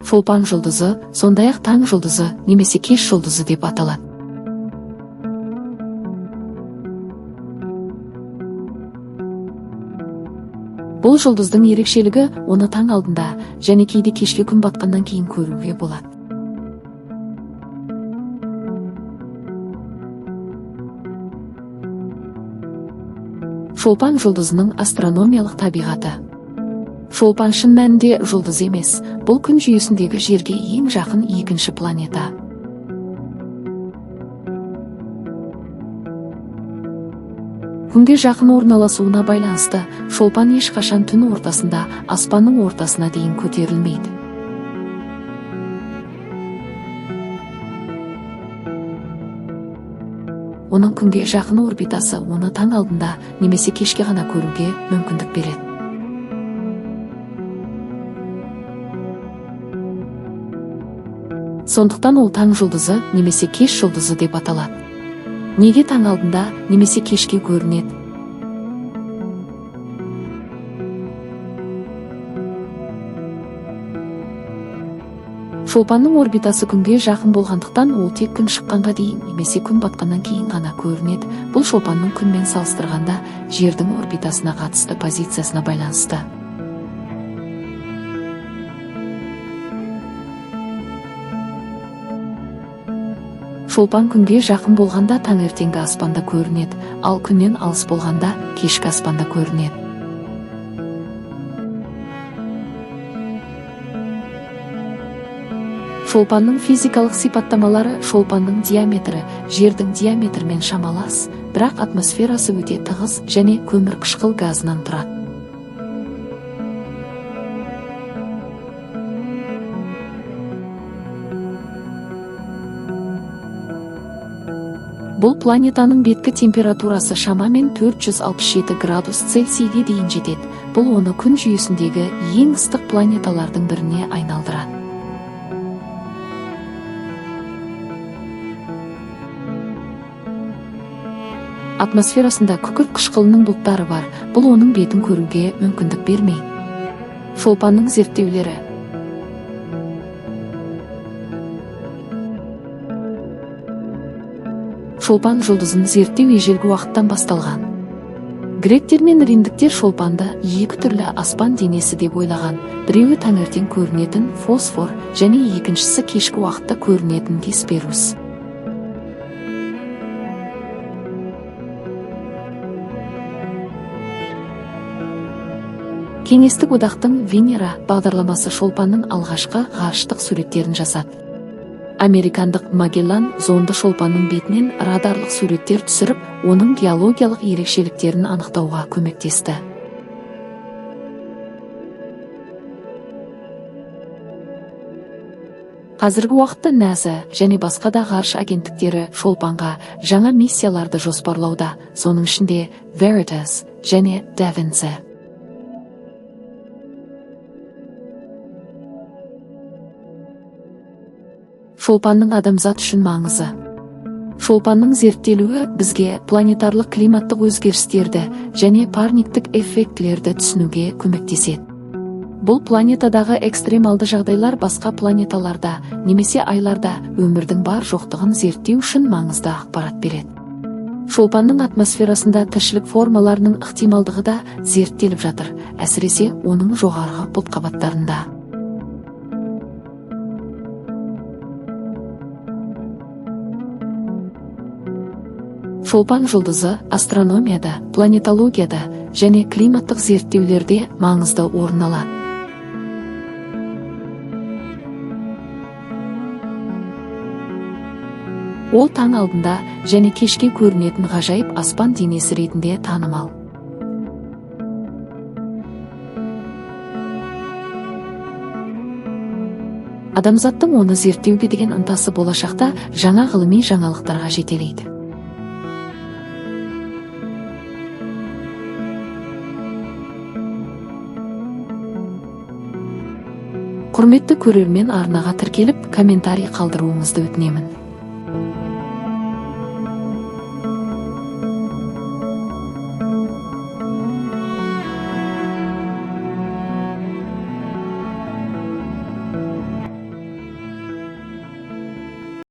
шолпан жұлдызы, сондай-ақ таң жұлдызы немесе кеш жұлдызы деп аталады. Бұл жұлдыздың ерекшелігі оны таң алдында және кейде кешке күн батқаннан кейін көруге болады. Шолпан жұлдызының астрономиялық табиғаты. Шолпан шын мәнінде жұлдыз емес, бұл күн жүйесіндегі жерге ең жақын екінші планета. Күнге жақын орналасуына байланысты, шолпан ешқашан түн ортасында аспанның ортасына дейін көтерілмейді. Оның күнге жақын орбитасы оны таң алдында немесе кешке ғана көруге мүмкіндік береді. Сондықтан ол таң жұлдызы немесе кеш жұлдызы деп аталады. Неге таң алдында немесе кешке көрінеді? Шолпанның орбитасы күнге жақын болғандықтан ол тек күн шыққанға дейін немесе күн батқаннан кейін ғана көрінеді. Бұл шолпанның күнмен салыстырғанда жердің орбитасына қатысты позициясына байланысты. Шолпан күнге жақын болғанда таңертеңгі аспанда көрінеді, ал күннен алыс болғанда кешкі аспанда көрінеді. Шолпанның физикалық сипаттамалары: шолпанның диаметрі жердің диаметрімен шамалас, бірақ атмосферасы өте тығыз және көмір қышқыл газынан тұрады. Бұл планетаның беткі температурасы шамамен 467 градус Цельсийге дейін жетеді. Бұл оны күн жүйесіндегі ең ыстық планеталардың біріне айналдырады. Атмосферасында күкірт қышқылының бұлттары бар, бұл оның бетін көруге мүмкіндік бермейді. Шолпанның зерттеулері. Шолпан жұлдызын зерттеу ежелгі уақыттан басталған. Гректер мен римдіктер шолпанды екі түрлі аспан денесі деп ойлаған. Біреуі таңертең көрінетін фосфор және екіншісі кешкі уақытта көрінетін Гесперус. Кеңестік одақтың Венера бағдарламасы шолпанның алғашқы ғарыштық суреттерін жасады. Американдық Магеллан зонды шолпанның бетінен радарлық суреттер түсіріп, оның геологиялық ерекшеліктерін анықтауға көмектесті. Қазіргі уақытта НАСА және басқа да ғарыш агенттіктері шолпанға жаңа миссияларды жоспарлауда, соның ішінде Veritas және Davinci. Шолпанның адамзат үшін маңызы. Шолпанның зерттелуі бізге планетарлық климаттық өзгерістерді және парниктік эффектілерді түсінуге көмектеседі. Бұл планетадағы экстремалды жағдайлар басқа планеталарда немесе айларда өмірдің бар жоқтығын зерттеу үшін маңызды ақпарат береді. Шолпанның атмосферасында тіршілік формаларының ықтималдығы да зерттеліп жатыр, әсіресе оның жоғарғы бұлт қабаттарында. Шолпан жұлдызы астрономияда, планетологияда және климаттық зерттеулерде маңызды орын алады. Ол таң алдында және кешке көрінетін ғажайып аспан денесі ретінде танымал. Адамзаттың оны зерттеуге деген ынтасы болашақта жаңа ғылыми жаңалықтарға жетелейді. Құрметті көрермен, арнаға тіркеліп комментарий қалдыруыңызды өтінемін.